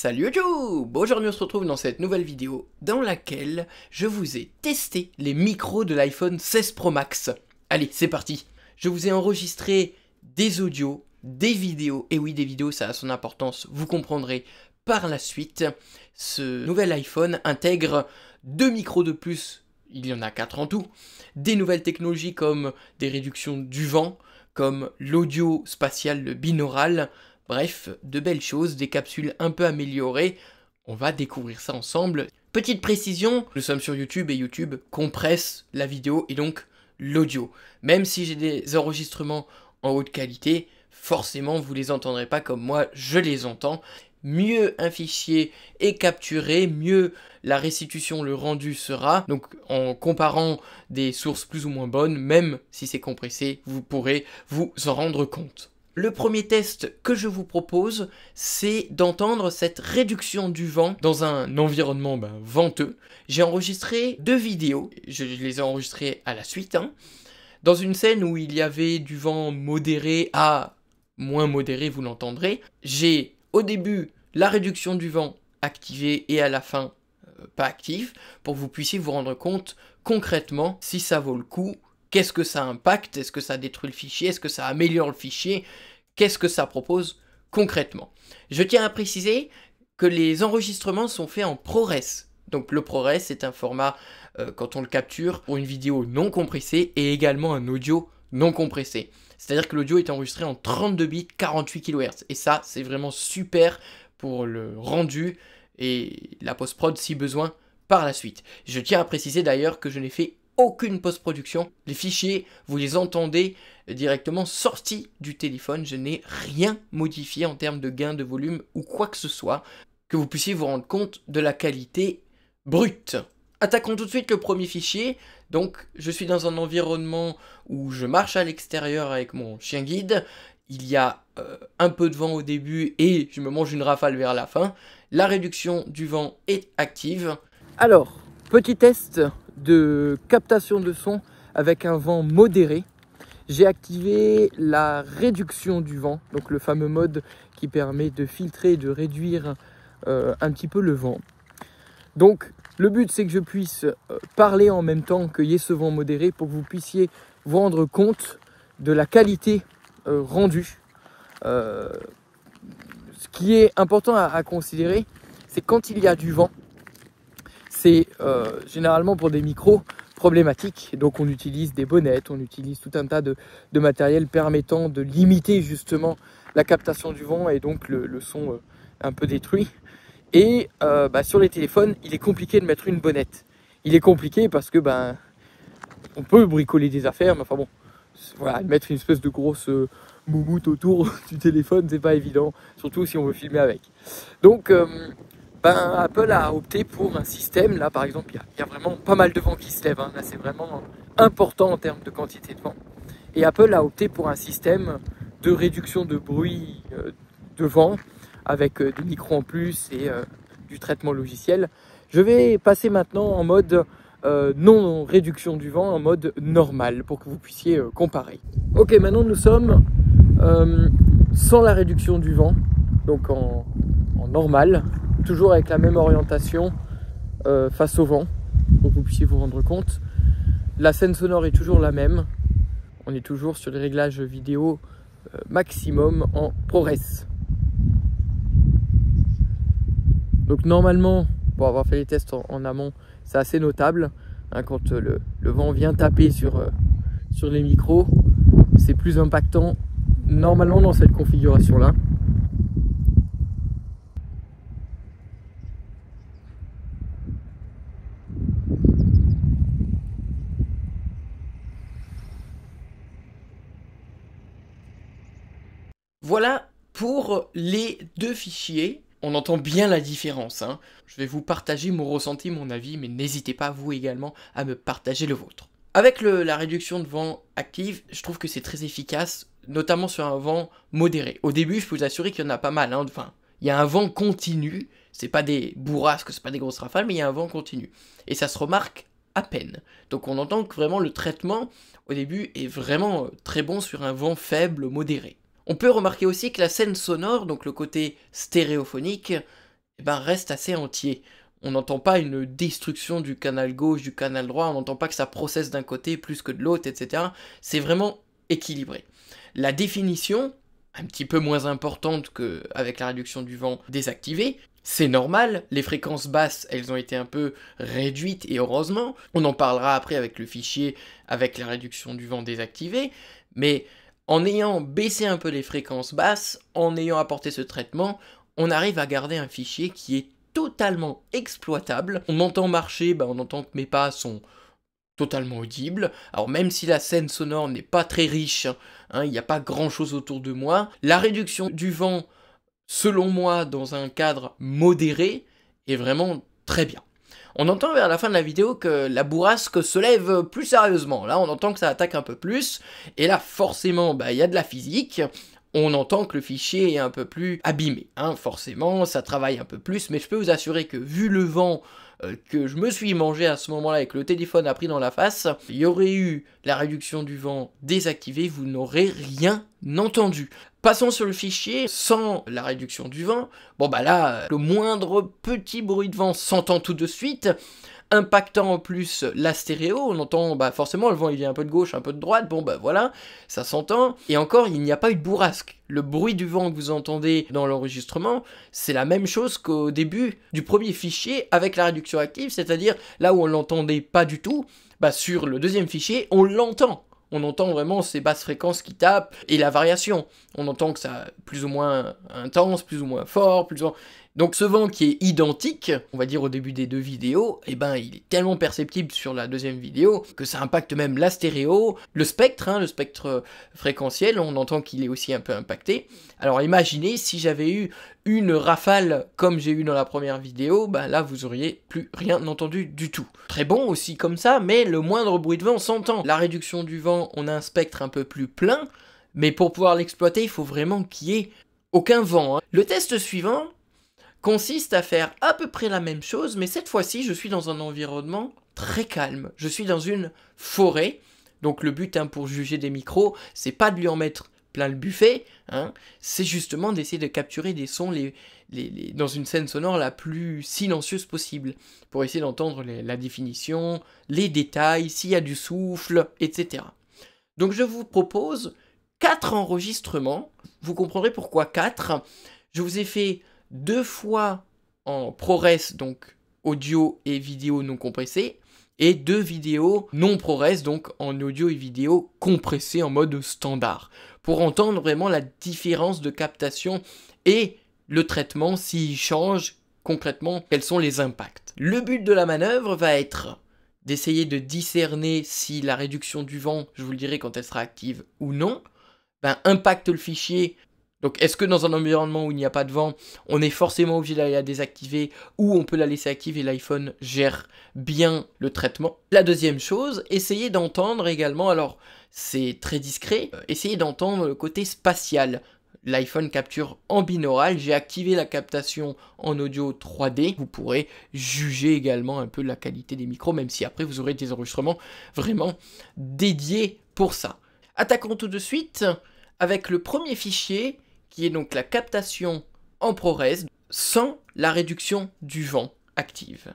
Salut YouTube! Aujourd'hui on se retrouve dans cette nouvelle vidéo dans laquelle je vous ai testé les micros de l'iPhone 16 Pro Max. Allez, c'est parti! Je vous ai enregistré des audios, des vidéos, et oui des vidéos ça a son importance, vous comprendrez par la suite. Ce nouvel iPhone intègre 2 micros de plus, il y en a 4 en tout, des nouvelles technologies comme des réductions du vent, comme l'audio spatial, le binaural. Bref, de belles choses, des capsules un peu améliorées, on va découvrir ça ensemble. Petite précision, nous sommes sur YouTube et YouTube compresse la vidéo et donc l'audio. Même si j'ai des enregistrements en haute qualité, forcément vous les entendrez pas comme moi je les entends. Mieux un fichier est capturé, mieux la restitution, le rendu sera. Donc en comparant des sources plus ou moins bonnes, même si c'est compressé, vous pourrez vous en rendre compte. Le premier test que je vous propose, c'est d'entendre cette réduction du vent dans un environnement venteux. J'ai enregistré 2 vidéos, je les ai enregistrées à la suite, dans une scène où il y avait du vent modéré à moins modéré, vous l'entendrez. J'ai au début la réduction du vent activée et à la fin pas active, pour que vous puissiez vous rendre compte concrètement si ça vaut le coup. Qu'est-ce que ça impacte? Est-ce que ça détruit le fichier? Est-ce que ça améliore le fichier? Qu'est-ce que ça propose concrètement? Je tiens à préciser que les enregistrements sont faits en ProRes. Donc le ProRes c'est un format, quand on le capture, pour une vidéo non compressée et également un audio non compressé. C'est-à-dire que l'audio est enregistré en 32 bits, 48 kHz. Et ça, c'est vraiment super pour le rendu et la post-prod si besoin par la suite. Je tiens à préciser d'ailleurs que je n'ai fait aucune post-production. Les fichiers, vous les entendez directement sortis du téléphone. Je n'ai rien modifié en termes de gain de volume ou quoi que ce soit. Que vous puissiez vous rendre compte de la qualité brute. Attaquons tout de suite le premier fichier. Donc, je suis dans un environnement où je marche à l'extérieur avec mon chien guide. Il y a un peu de vent au début et je me mange une rafale vers la fin. La réduction du vent est active. Alors, petit test de captation de son avec un vent modéré. J'ai activé la réduction du vent, donc le fameux mode qui permet de filtrer et de réduire un petit peu le vent. Donc le but c'est que je puisse parler en même temps qu'il y ait ce vent modéré pour que vous puissiez vous rendre compte de la qualité rendue. Ce qui est important à considérer, c'est quand il y a du vent, c'est généralement pour des micros problématiques. Donc on utilise des bonnettes, on utilise tout un tas de matériel permettant de limiter justement la captation du vent et donc le son un peu détruit. Et sur les téléphones, il est compliqué de mettre une bonnette. Il est compliqué parce que on peut bricoler des affaires, mais enfin bon, voilà, mettre une espèce de grosse moumoute autour du téléphone, c'est pas évident, surtout si on veut filmer avec. Donc Apple a opté pour un système, là par exemple, il y a vraiment pas mal de vent qui se lève, là c'est vraiment important en termes de quantité de vent. Et Apple a opté pour un système de réduction de bruit de vent, avec des micros en plus et du traitement logiciel. Je vais passer maintenant en mode non réduction du vent, en mode normal, pour que vous puissiez comparer. Ok, maintenant nous sommes sans la réduction du vent, donc en normal, toujours avec la même orientation face au vent, pour que vous puissiez vous rendre compte. La scène sonore est toujours la même, on est toujours sur les réglages vidéo maximum en ProRes. Donc normalement, pour avoir fait les tests en amont, c'est assez notable. Quand le vent vient taper sur les micros, c'est plus impactant normalement dans cette configuration-là. Voilà pour les 2 fichiers. On entend bien la différence. Je vais vous partager mon ressenti, mon avis, mais n'hésitez pas, vous également, à me partager le vôtre. Avec la réduction de vent active, je trouve que c'est très efficace, notamment sur un vent modéré. Au début, je peux vous assurer qu'il y en a pas mal. Enfin, il y a un vent continu. C'est pas des bourrasques, c'est pas des grosses rafales, mais il y a un vent continu. Et ça se remarque à peine. Donc on entend que vraiment le traitement, au début, est vraiment très bon sur un vent faible, modéré. On peut remarquer aussi que la scène sonore, donc le côté stéréophonique, eh ben, reste assez entier. On n'entend pas une destruction du canal gauche, du canal droit, on n'entend pas que ça processe d'un côté plus que de l'autre, etc. C'est vraiment équilibré. La définition, un petit peu moins importante qu'avec la réduction du vent désactivée, c'est normal, les fréquences basses, elles ont été un peu réduites, et heureusement. On en parlera après avec le fichier, avec la réduction du vent désactivée, mais en ayant baissé un peu les fréquences basses, en ayant apporté ce traitement, on arrive à garder un fichier qui est totalement exploitable. On entend marcher, on entend que mes pas sont totalement audibles. Alors même si la scène sonore n'est pas très riche, il n'y a pas grand chose autour de moi, la réduction du vent, selon moi, dans un cadre modéré, est vraiment très bien. On entend vers la fin de la vidéo que la bourrasque se lève plus sérieusement. Là, on entend que ça attaque un peu plus. Et là, forcément, il y a de la physique. On entend que le fichier est un peu plus abîmé. Forcément, ça travaille un peu plus. Mais je peux vous assurer que, vu le vent que je me suis mangé à ce moment-là et que le téléphone a pris dans la face, il y aurait eu la réduction du vent désactivée, vous n'aurez rien entendu. Passons sur le fichier sans la réduction du vent. Là, le moindre petit bruit de vent s'entend tout de suite, impactant en plus la stéréo. On entend, forcément, le vent il vient un peu de gauche, un peu de droite, voilà, ça s'entend. Et encore, il n'y a pas eu de bourrasque. Le bruit du vent que vous entendez dans l'enregistrement, c'est la même chose qu'au début du premier fichier avec la réduction active, c'est-à-dire là où on l'entendait pas du tout, sur le deuxième fichier, on l'entend. On entend vraiment ces basses fréquences qui tapent, et la variation. On entend que ça plus ou moins intense, plus ou moins fort, plus ou moins... Donc ce vent qui est identique, on va dire au début des deux vidéos, il est tellement perceptible sur la deuxième vidéo que ça impacte même la stéréo, le spectre fréquentiel, on entend qu'il est aussi un peu impacté. Alors imaginez si j'avais eu une rafale comme j'ai eu dans la première vidéo, là vous auriez plus rien entendu du tout. Très bon aussi comme ça, mais le moindre bruit de vent s'entend. La réduction du vent, on a un spectre un peu plus plein, mais pour pouvoir l'exploiter, il faut vraiment qu'il y ait aucun vent. Le test suivant consiste à faire à peu près la même chose, mais cette fois-ci, je suis dans un environnement très calme. Je suis dans une forêt, donc le but pour juger des micros, c'est pas de lui en mettre plein le buffet, c'est justement d'essayer de capturer des sons dans une scène sonore la plus silencieuse possible, pour essayer d'entendre la définition, les détails, s'il y a du souffle, etc. Donc je vous propose 4 enregistrements, vous comprendrez pourquoi 4. Je vous ai fait 2 fois en ProRes, donc audio et vidéo non compressé, et 2 vidéos non ProRes, donc en audio et vidéo compressées en mode standard, pour entendre vraiment la différence de captation et le traitement, s'il change concrètement, quels sont les impacts. Le but de la manœuvre va être d'essayer de discerner si la réduction du vent, je vous le dirai quand elle sera active ou non, impacte le fichier. Donc est-ce que dans un environnement où il n'y a pas de vent, on est forcément obligé d'aller la désactiver, ou on peut la laisser active et l'iPhone gère bien le traitement. La deuxième chose, essayez d'entendre également, alors c'est très discret, essayez d'entendre le côté spatial. L'iPhone capture en binaural, j'ai activé la captation en audio 3D, vous pourrez juger également un peu la qualité des micros, même si après vous aurez des enregistrements vraiment dédiés pour ça. Attaquons tout de suite avec le premier fichier, qui est donc la captation en ProRes, sans la réduction du vent active.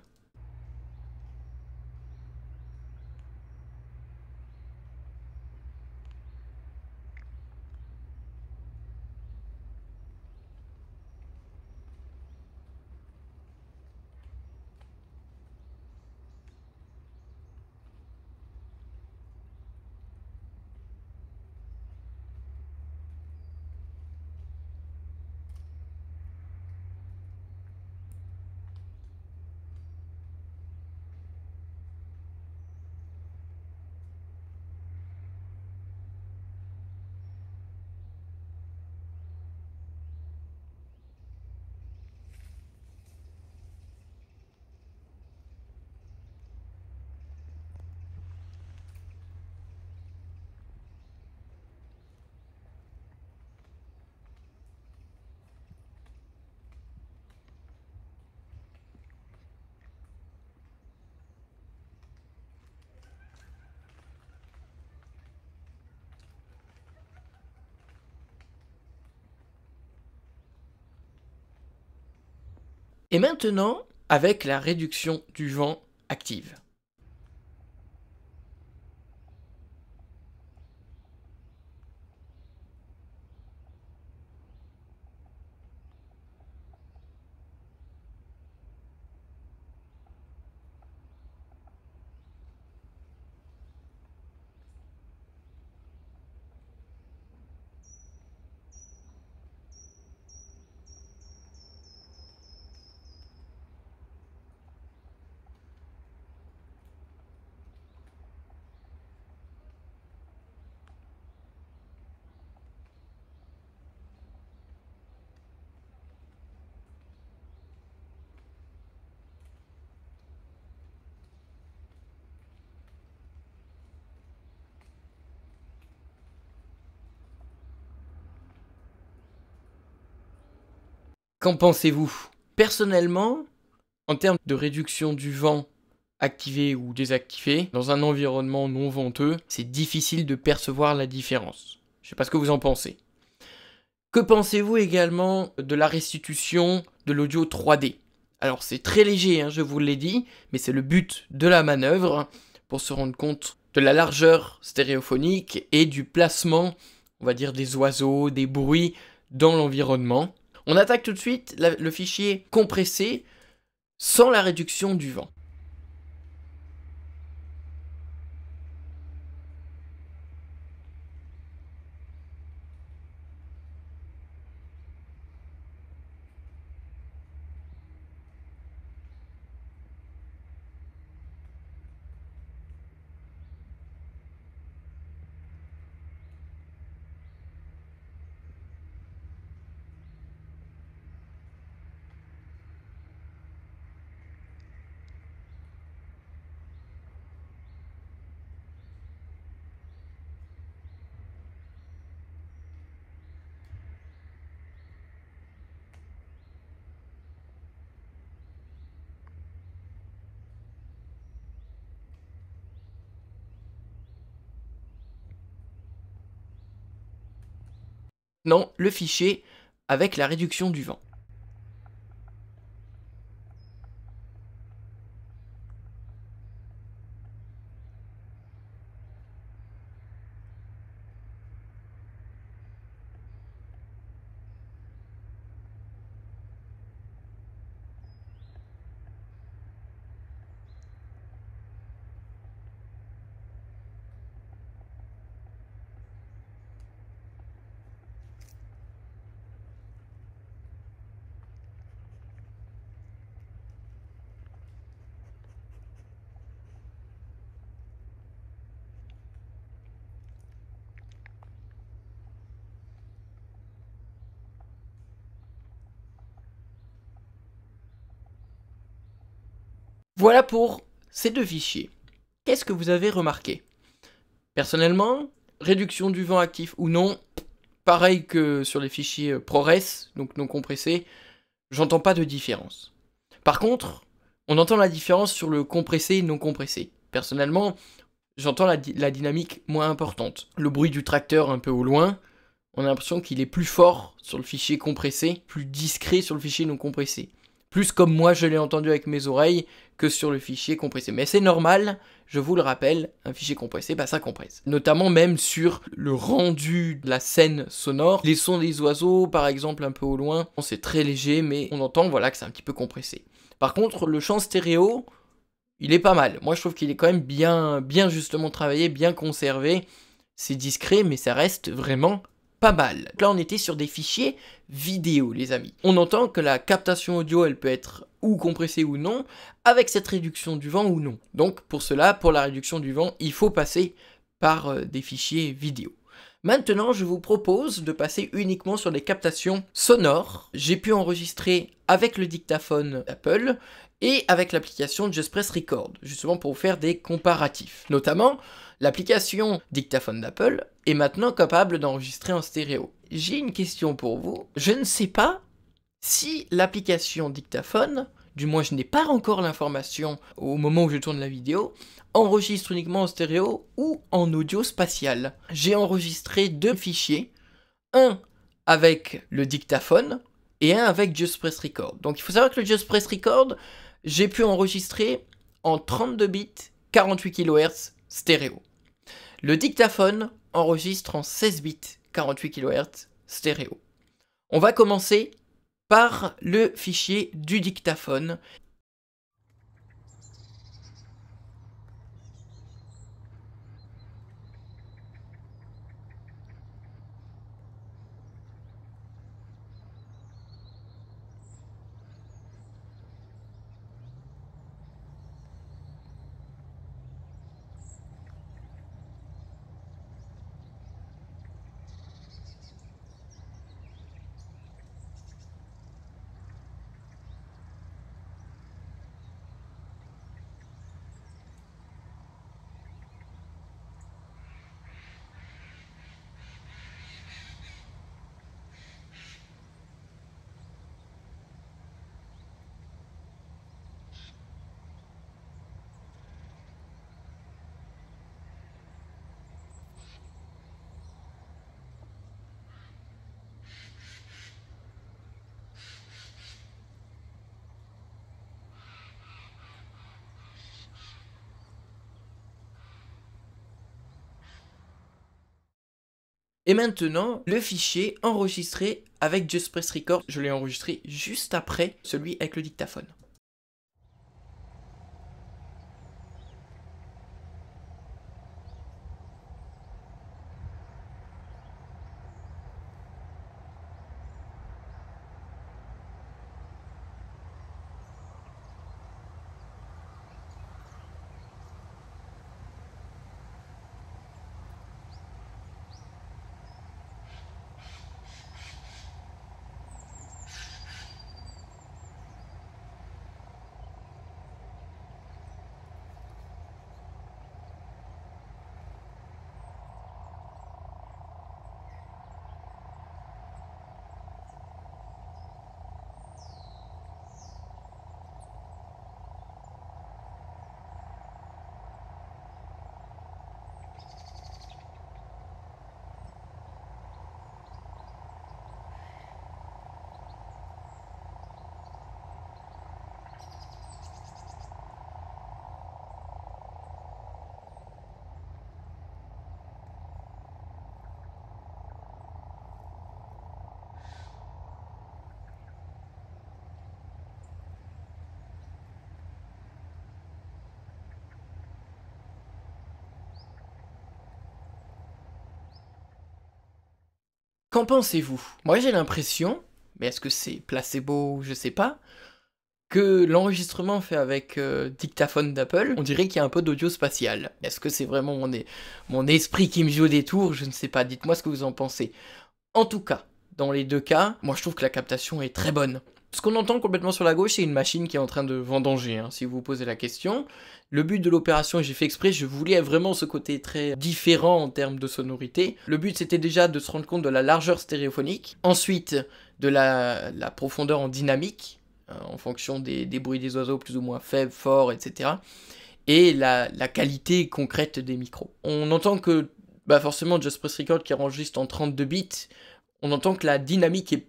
Et maintenant, avec la réduction du vent active. Qu'en pensez-vous? Personnellement, en termes de réduction du vent activé ou désactivé, dans un environnement non venteux, c'est difficile de percevoir la différence. Je sais pas ce que vous en pensez. Que pensez-vous également de la restitution de l'audio 3D? Alors c'est très léger, hein, je vous l'ai dit, mais c'est le but de la manœuvre, pour se rendre compte de la largeur stéréophonique et du placement, on va dire, des oiseaux, des bruits dans l'environnement. On attaque tout de suite le fichier compressé sans la réduction du vent. Non, le fichier avec la réduction du vent. Voilà pour ces deux fichiers. Qu'est-ce que vous avez remarqué? Personnellement, réduction du vent actif ou non, pareil que sur les fichiers ProRes, donc non compressés, j'entends pas de différence. Par contre, on entend la différence sur le compressé et non compressé. Personnellement, j'entends la dynamique moins importante. Le bruit du tracteur un peu au loin, on a l'impression qu'il est plus fort sur le fichier compressé, plus discret sur le fichier non compressé. Plus comme moi je l'ai entendu avec mes oreilles que sur le fichier compressé. Mais c'est normal, je vous le rappelle, un fichier compressé, bah ça compresse. Notamment même sur le rendu de la scène sonore. Les sons des oiseaux, par exemple, un peu au loin, c'est très léger, mais on entend voilà, que c'est un petit peu compressé. Par contre, le champ stéréo, il est pas mal. Moi je trouve qu'il est quand même bien justement travaillé, bien conservé. C'est discret, mais ça reste vraiment pas mal. Là, on était sur des fichiers vidéo, les amis. On entend que la captation audio, elle peut être ou compressée ou non, avec cette réduction du vent ou non. Donc, pour cela, pour la réduction du vent, il faut passer par des fichiers vidéo. Maintenant, je vous propose de passer uniquement sur les captations sonores. J'ai pu enregistrer avec le dictaphone Apple et avec l'application Justpress Record, justement pour vous faire des comparatifs. Notamment, l'application dictaphone d'Apple est maintenant capable d'enregistrer en stéréo. J'ai une question pour vous. Je ne sais pas si l'application dictaphone, du moins je n'ai pas encore l'information au moment où je tourne la vidéo, enregistre uniquement en stéréo ou en audio spatial. J'ai enregistré deux fichiers, un avec le dictaphone et un avec Just Press Record. Donc il faut savoir que le Just Press Record, j'ai pu enregistrer en 32 bits, 48 kHz stéréo. Le dictaphone enregistre en 16 bits, 48 kHz stéréo. On va commencer par le fichier du dictaphone. Et maintenant, le fichier enregistré avec Just Press Record, je l'ai enregistré juste après celui avec le dictaphone. Qu'en pensez-vous? Moi j'ai l'impression, mais est-ce que c'est placebo, je sais pas, que l'enregistrement fait avec dictaphone d'Apple, on dirait qu'il y a un peu d'audio spatial. Est-ce que c'est vraiment mon esprit qui me joue des tours? Je ne sais pas, dites-moi ce que vous en pensez. En tout cas, dans les deux cas, moi je trouve que la captation est très bonne. Ce qu'on entend complètement sur la gauche, c'est une machine qui est en train de vendanger, hein, si vous vous posez la question. Le but de l'opération, et j'ai fait exprès, je voulais vraiment ce côté très différent en termes de sonorité. Le but, c'était déjà de se rendre compte de la largeur stéréophonique, ensuite de la profondeur en dynamique, en fonction des bruits des oiseaux plus ou moins faibles, forts, etc. Et la qualité concrète des micros. On entend que, forcément, Just Press Record qui enregistre en 32 bits, on entend que la dynamique est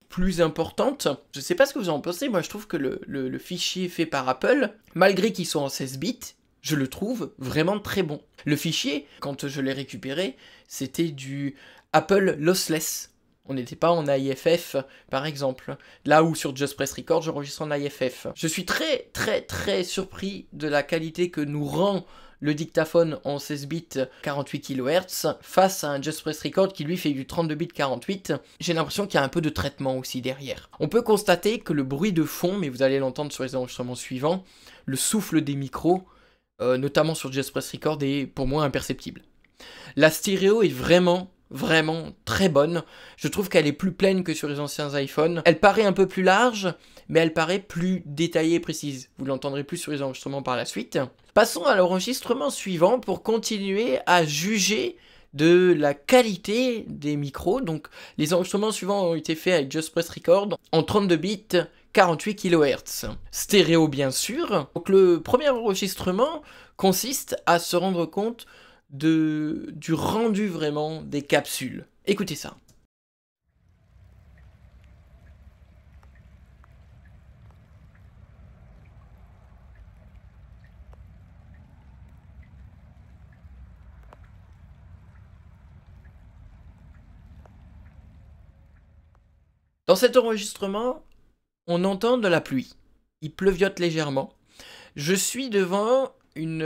plus importante. Je sais pas ce que vous en pensez, moi je trouve que le fichier fait par Apple, malgré qu'il soit en 16 bits, je le trouve vraiment très bon. Le fichier, quand je l'ai récupéré, c'était du Apple Lossless. On n'était pas en AIFF, par exemple. Là où sur Just Press Record, j'enregistre en AIFF. Je suis très très très surpris de la qualité que nous rend le dictaphone en 16 bits 48 kHz face à un Just Press Record qui lui fait du 32 bits 48. J'ai l'impression qu'il y a un peu de traitement aussi derrière. On peut constater que le bruit de fond, mais vous allez l'entendre sur les enregistrements suivants, le souffle des micros, notamment sur Just Press Record, est pour moi imperceptible. La stéréo est vraiment très bonne. Je trouve qu'elle est plus pleine que sur les anciens iPhones. Elle paraît un peu plus large, mais elle paraît plus détaillée et précise. Vous l'entendrez plus sur les enregistrements par la suite. Passons à l'enregistrement suivant pour continuer à juger de la qualité des micros. Donc les enregistrements suivants ont été faits avec Just Press Record en 32 bits 48 kHz. Stéréo bien sûr. Donc le premier enregistrement consiste à se rendre compte du rendu vraiment des capsules. Écoutez ça. Dans cet enregistrement, on entend de la pluie. Il pleuviote légèrement. Je suis devant une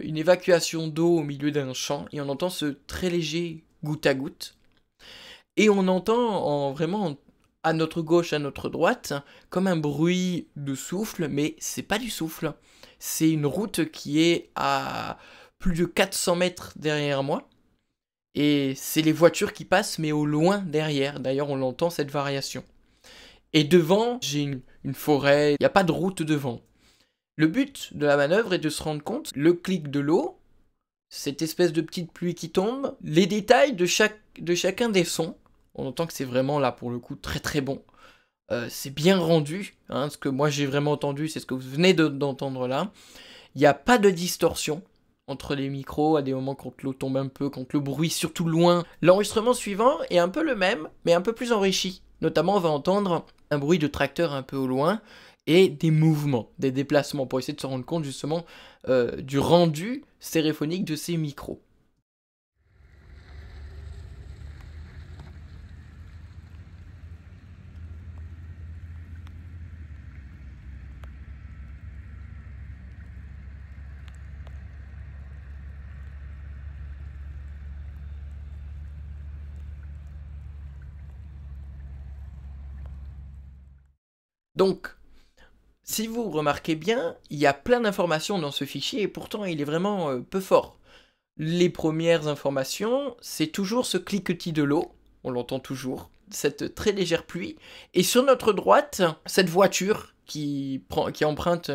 évacuation d'eau au milieu d'un champ et on entend ce très léger goutte à goutte. Et on entend vraiment à notre gauche, à notre droite, comme un bruit de souffle, mais c'est pas du souffle. C'est une route qui est à plus de 400 mètres derrière moi. Et c'est les voitures qui passent, mais au loin derrière. D'ailleurs, on l'entend cette variation. Et devant, j'ai une forêt, il n'y a pas de route devant. Le but de la manœuvre est de se rendre compte, le clic de l'eau, cette espèce de petite pluie qui tombe, les détails de chacun des sons. On entend que c'est vraiment là pour le coup très très bon. C'est bien rendu, hein, ce que moi j'ai vraiment entendu, c'est ce que vous venez d'entendre là. Il n'y a pas de distorsion entre les micros, à des moments quand l'eau tombe un peu, quand le bruit surtout loin. L'enregistrement suivant est un peu le même, mais un peu plus enrichi. Notamment on va entendre un bruit de tracteur un peu au loin, et des mouvements, des déplacements, pour essayer de se rendre compte justement du rendu stéréophonique de ces micros. Donc, si vous remarquez bien, il y a plein d'informations dans ce fichier et pourtant il est vraiment peu fort. Les premières informations, c'est toujours ce cliquetis de l'eau, on l'entend toujours, cette très légère pluie, et sur notre droite, cette voiture qui emprunte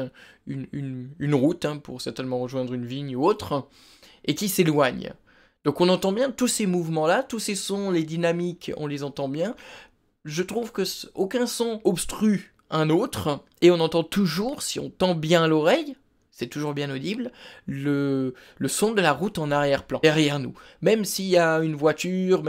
une route, hein, pour certainement rejoindre une vigne ou autre, et qui s'éloigne. Donc on entend bien tous ces mouvements-là, tous ces sons, les dynamiques, on les entend bien. Je trouve que aucun son obstrue un autre, et on entend toujours, si on tend bien l'oreille, c'est toujours bien audible, le son de la route en arrière-plan, derrière nous. Même s'il y a une voiture,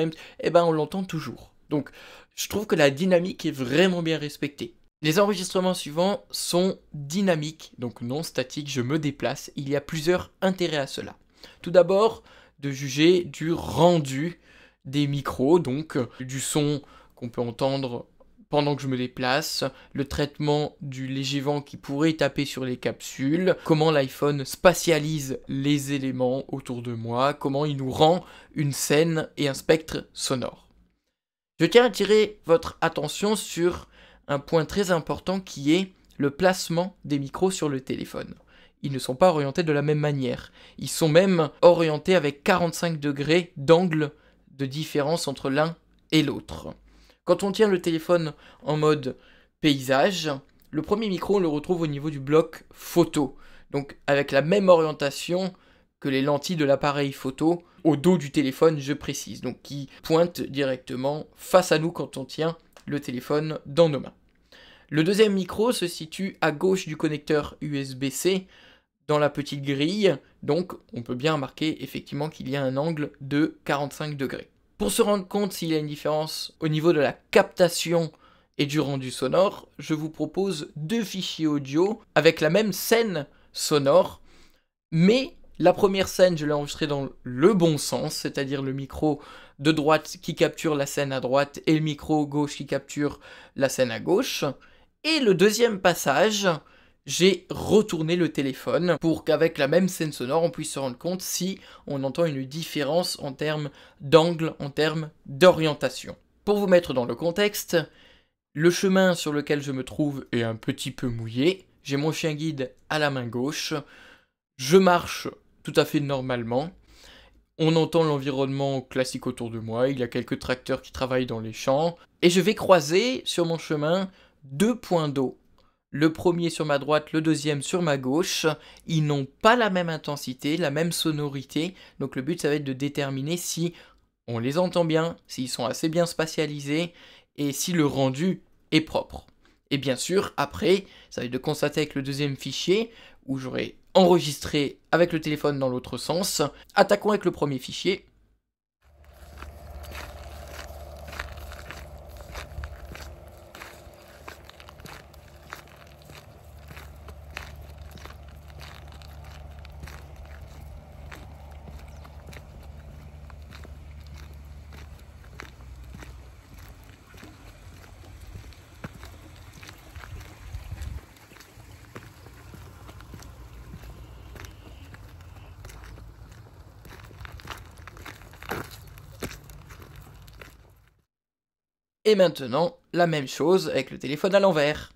on l'entend toujours. Donc, je trouve que la dynamique est vraiment bien respectée. Les enregistrements suivants sont dynamiques, donc non statiques, je me déplace. Il y a plusieurs intérêts à cela. Tout d'abord, de juger du rendu des micros, donc du son qu'on peut entendre pendant que je me déplace, le traitement du léger vent qui pourrait taper sur les capsules, comment l'iPhone spatialise les éléments autour de moi, comment il nous rend une scène et un spectre sonore. Je tiens à attirer votre attention sur un point très important qui est le placement des micros sur le téléphone. Ils ne sont pas orientés de la même manière. Ils sont même orientés avec 45 degrés d'angle de différence entre l'un et l'autre. Quand on tient le téléphone en mode paysage, le premier micro on le retrouve au niveau du bloc photo, donc avec la même orientation que les lentilles de l'appareil photo au dos du téléphone, je précise, donc qui pointe directement face à nous quand on tient le téléphone dans nos mains. Le deuxième micro se situe à gauche du connecteur USB-C dans la petite grille, donc on peut bien remarquer effectivement qu'il y a un angle de 45 degrés. Pour se rendre compte s'il y a une différence au niveau de la captation et du rendu sonore, je vous propose deux fichiers audio avec la même scène sonore, mais la première scène, je l'ai enregistrée dans le bon sens, c'est-à-dire le micro de droite qui capture la scène à droite et le micro gauche qui capture la scène à gauche. Et le deuxième passage, j'ai retourné le téléphone pour qu'avec la même scène sonore, on puisse se rendre compte si on entend une différence en termes d'angle, en termes d'orientation. Pour vous mettre dans le contexte, le chemin sur lequel je me trouve est un petit peu mouillé, j'ai mon chien guide à la main gauche, je marche tout à fait normalement, on entend l'environnement classique autour de moi, il y a quelques tracteurs qui travaillent dans les champs, et je vais croiser sur mon chemin deux points d'eau. Le premier sur ma droite, le deuxième sur ma gauche, ils n'ont pas la même intensité, la même sonorité, donc le but ça va être de déterminer si on les entend bien, s'ils sont assez bien spatialisés, et si le rendu est propre. Et bien sûr, après, ça va être de constater avec le deuxième fichier, où j'aurai enregistré avec le téléphone dans l'autre sens. Attaquons avec le premier fichier. Et maintenant, la même chose avec le téléphone à l'envers.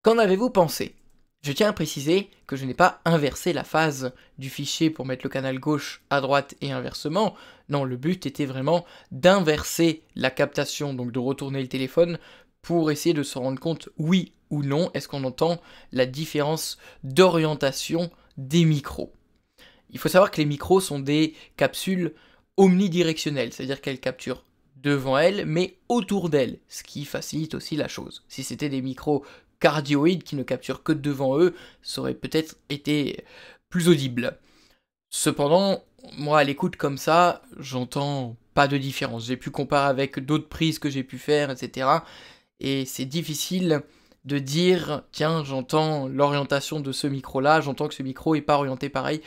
Qu'en avez-vous pensé? Je tiens à préciser que je n'ai pas inversé la phase du fichier pour mettre le canal gauche à droite et inversement. Non, le but était vraiment d'inverser la captation, donc de retourner le téléphone pour essayer de se rendre compte, oui ou non, est-ce qu'on entend la différence d'orientation des micros. Il faut savoir que les micros sont des capsules omnidirectionnelles, c'est-à-dire qu'elles capturent devant elles, mais autour d'elles, ce qui facilite aussi la chose. Si c'était des micros cardioïdes qui ne capturent que devant eux, ça aurait peut-être été plus audible. Cependant, moi à l'écoute comme ça, j'entends pas de différence. J'ai pu comparer avec d'autres prises que j'ai pu faire, etc. Et c'est difficile de dire, tiens, j'entends l'orientation de ce micro-là, j'entends que ce micro est pas orienté pareil.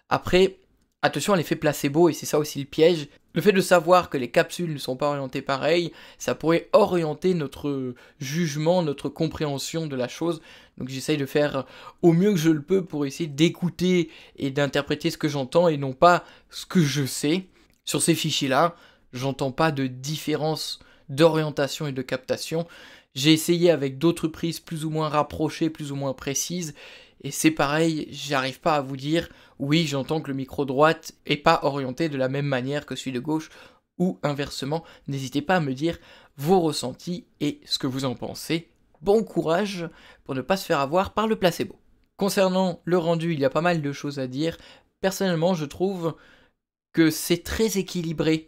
Après, attention à l'effet placebo, et c'est ça aussi le piège. Le fait de savoir que les capsules ne sont pas orientées pareil, ça pourrait orienter notre jugement, notre compréhension de la chose. Donc j'essaye de faire au mieux que je le peux pour essayer d'écouter et d'interpréter ce que j'entends et non pas ce que je sais. Sur ces fichiers-là, j'entends pas de différence d'orientation et de captation. J'ai essayé avec d'autres prises plus ou moins rapprochées, plus ou moins précises, et c'est pareil, j'arrive pas à vous dire, oui, j'entends que le micro droite est pas orienté de la même manière que celui de gauche, ou inversement. N'hésitez pas à me dire vos ressentis et ce que vous en pensez. Bon courage pour ne pas se faire avoir par le placebo. Concernant le rendu, il y a pas mal de choses à dire. Personnellement, je trouve que c'est très équilibré.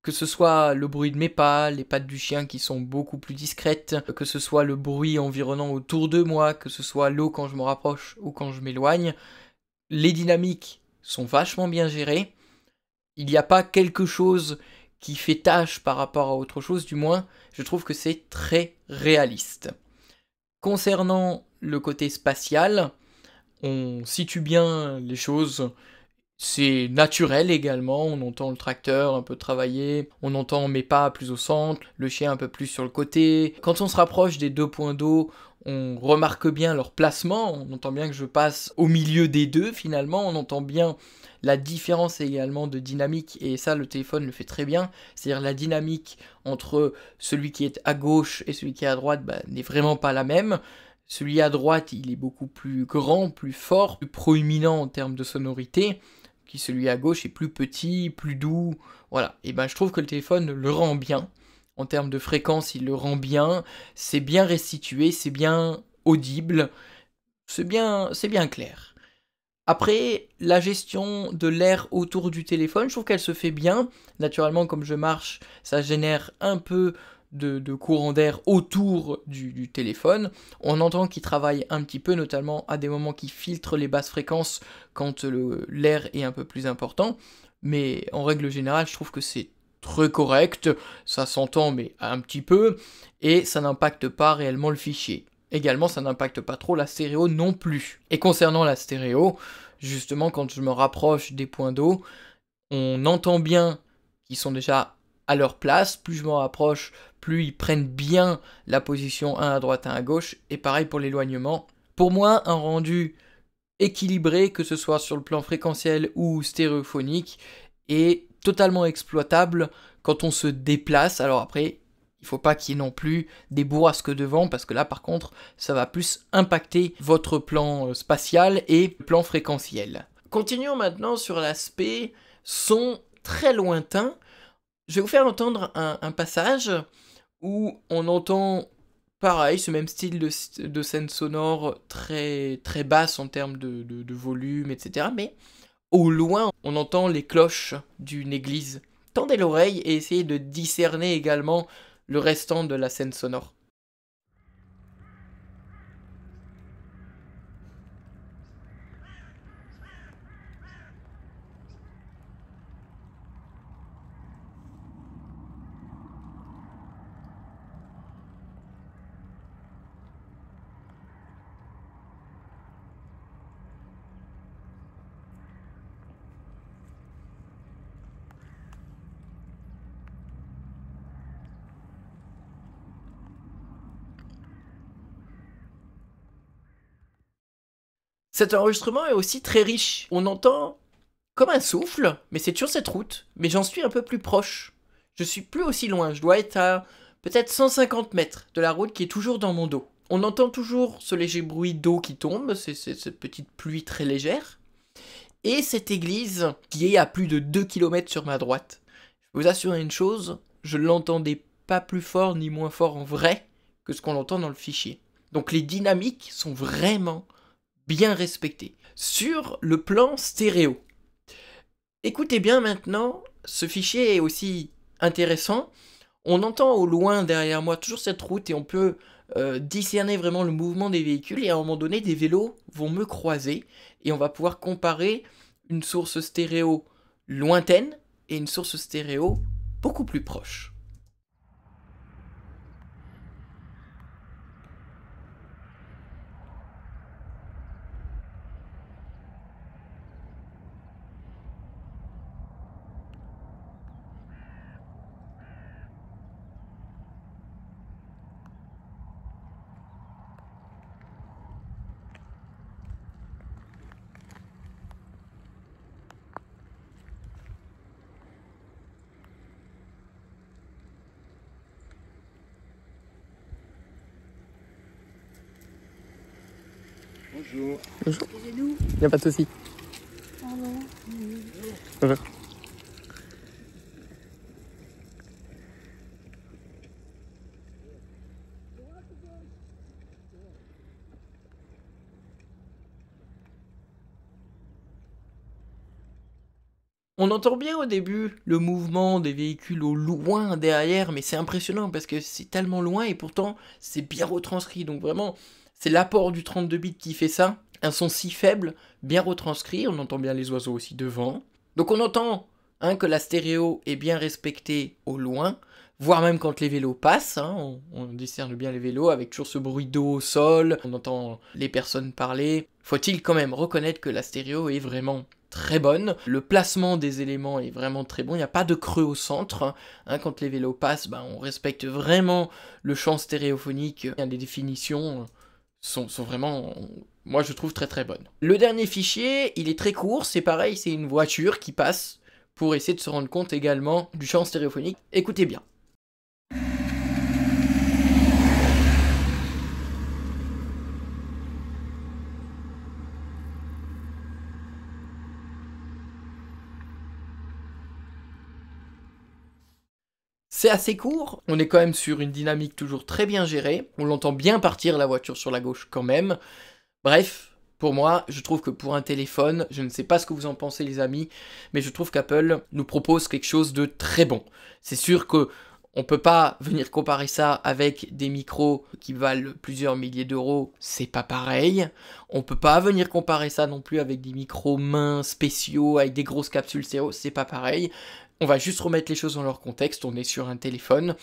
Que ce soit le bruit de mes pas, les pattes du chien qui sont beaucoup plus discrètes, que ce soit le bruit environnant autour de moi, que ce soit l'eau quand je me rapproche ou quand je m'éloigne, les dynamiques sont vachement bien gérées. Il n'y a pas quelque chose qui fait tâche par rapport à autre chose, du moins, je trouve que c'est très réaliste. Concernant le côté spatial, on situe bien les choses. C'est naturel également, on entend le tracteur un peu travailler, on entend mes pas plus au centre, le chien un peu plus sur le côté. Quand on se rapproche des deux points d'eau, on remarque bien leur placement, on entend bien que je passe au milieu des deux finalement, on entend bien la différence également de dynamique, et ça le téléphone le fait très bien, c'est-à-dire la dynamique entre celui qui est à gauche et celui qui est à droite n'est vraiment pas la même. Celui à droite, il est beaucoup plus grand, plus fort, plus proéminent en termes de sonorité, qui celui à gauche est plus petit, plus doux, voilà. Et ben je trouve que le téléphone le rend bien, en termes de fréquence il le rend bien, c'est bien restitué, c'est bien audible, c'est bien clair. Après, la gestion de l'air autour du téléphone, je trouve qu'elle se fait bien. Naturellement, comme je marche, ça génère un peu de courant d'air autour du téléphone. On entend qu'il travaille un petit peu, notamment à des moments qui filtrent les basses fréquences quand l'air est un peu plus important. Mais en règle générale, je trouve que c'est très correct, ça s'entend mais un petit peu, et ça n'impacte pas réellement le fichier. Également, ça n'impacte pas trop la stéréo non plus. Et concernant la stéréo, justement, quand je me rapproche des points d'eau, on entend bien qu'ils sont déjà à leur place. Plus je m'en rapproche, plus ils prennent bien la position un à droite, un à gauche. Et pareil pour l'éloignement. Pour moi, un rendu équilibré, que ce soit sur le plan fréquentiel ou stéréophonique, est totalement exploitable quand on se déplace. Alors après, il faut pas qu'il y ait non plus des bourrasques devant, parce que là par contre, ça va plus impacter votre plan spatial et plan fréquentiel. Continuons maintenant sur l'aspect son très lointain. Je vais vous faire entendre un passage où on entend pareil, ce même style de scène sonore très, très basse en termes de volume, etc. Mais au loin, on entend les cloches d'une église. Tendez l'oreille et essayez de discerner également le restant de la scène sonore. Cet enregistrement est aussi très riche. On entend comme un souffle, mais c'est toujours cette route. Mais j'en suis un peu plus proche. Je suis plus aussi loin. Je dois être à peut-être 150 mètres de la route qui est toujours dans mon dos. On entend toujours ce léger bruit d'eau qui tombe, c'est cette petite pluie très légère. Et cette église qui est à plus de 2 km sur ma droite. Je peux vous assurer une chose, je ne l'entendais pas plus fort ni moins fort en vrai que ce qu'on entend dans le fichier. Donc les dynamiques sont vraiment bien respectées. Sur le plan stéréo. Écoutez bien maintenant, ce fichier est aussi intéressant. On entend au loin derrière moi toujours cette route et on peut discerner vraiment le mouvement des véhicules et à un moment donné des vélos vont me croiser et on va pouvoir comparer une source stéréo lointaine et une source stéréo beaucoup plus proche. Bonjour. Bonjour. Excusez-nous. Il n'y a pas de souci. Pardon. Bonjour. On entend bien au début le mouvement des véhicules au loin derrière, mais c'est impressionnant parce que c'est tellement loin et pourtant c'est bien retranscrit. Donc vraiment, c'est l'apport du 32 bits qui fait ça. Un son si faible, bien retranscrit, on entend bien les oiseaux aussi devant. Donc on entend que la stéréo est bien respectée au loin, voire même quand les vélos passent, on discerne bien les vélos avec toujours ce bruit d'eau au sol, on entend les personnes parler. Faut-il quand même reconnaître que la stéréo est vraiment très bonne, le placement des éléments est vraiment très bon, il n'y a pas de creux au centre, quand les vélos passent, on respecte vraiment le champ stéréophonique, les définitions sont vraiment, moi je trouve très très bonnes. Le dernier fichier, il est très court, c'est pareil, c'est une voiture qui passe pour essayer de se rendre compte également du champ stéréophonique. Écoutez bien. C'est assez court, on est quand même sur une dynamique toujours très bien gérée, on l'entend bien partir la voiture sur la gauche quand même. Bref, pour moi, je trouve que pour un téléphone, je ne sais pas ce que vous en pensez les amis, mais je trouve qu'Apple nous propose quelque chose de très bon. C'est sûr que on peut pas venir comparer ça avec des micros qui valent plusieurs milliers d'euros, c'est pas pareil. On peut pas venir comparer ça non plus avec des micros mains spéciaux, avec des grosses capsules stéréo, c'est pas pareil. On va juste remettre les choses dans leur contexte, on est sur un téléphone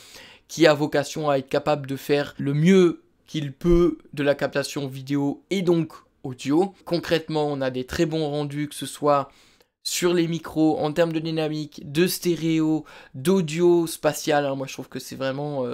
qui a vocation à être capable de faire le mieux qu'il peut de la captation vidéo et donc audio. Concrètement, on a des très bons rendus, que ce soit sur les micros, en termes de dynamique, de stéréo, d'audio spatial, moi je trouve que c'est vraiment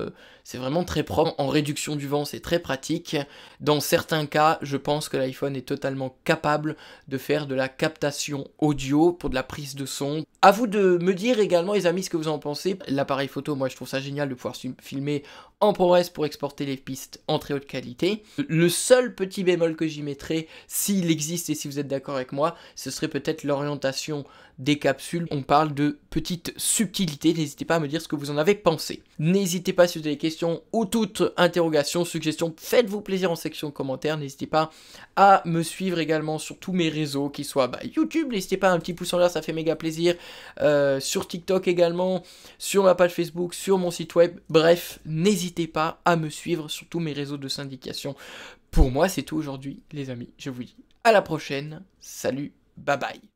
très propre. En réduction du vent, c'est très pratique. Dans certains cas, je pense que l'iPhone est totalement capable de faire de la captation audio pour de la prise de son. À vous de me dire également, les amis, ce que vous en pensez. L'appareil photo, moi je trouve ça génial de pouvoir filmer en ProRes pour exporter les pistes en très haute qualité. Le seul petit bémol que j'y mettrais, s'il existe et si vous êtes d'accord avec moi, ce serait peut-être l'orientation des capsules. On parle de petites subtilités, n'hésitez pas à me dire ce que vous en avez pensé. N'hésitez pas si vous avez des questions ou toute interrogation, suggestion, faites-vous plaisir en section commentaires, n'hésitez pas à me suivre également sur tous mes réseaux, qu'ils soient YouTube, n'hésitez pas à un petit pouce en l'air, ça fait méga plaisir, sur TikTok également, sur ma page Facebook, sur mon site web, bref, n'hésitez pas à me suivre sur tous mes réseaux de syndication. Pour moi, c'est tout aujourd'hui, les amis, je vous dis à la prochaine, salut, bye bye.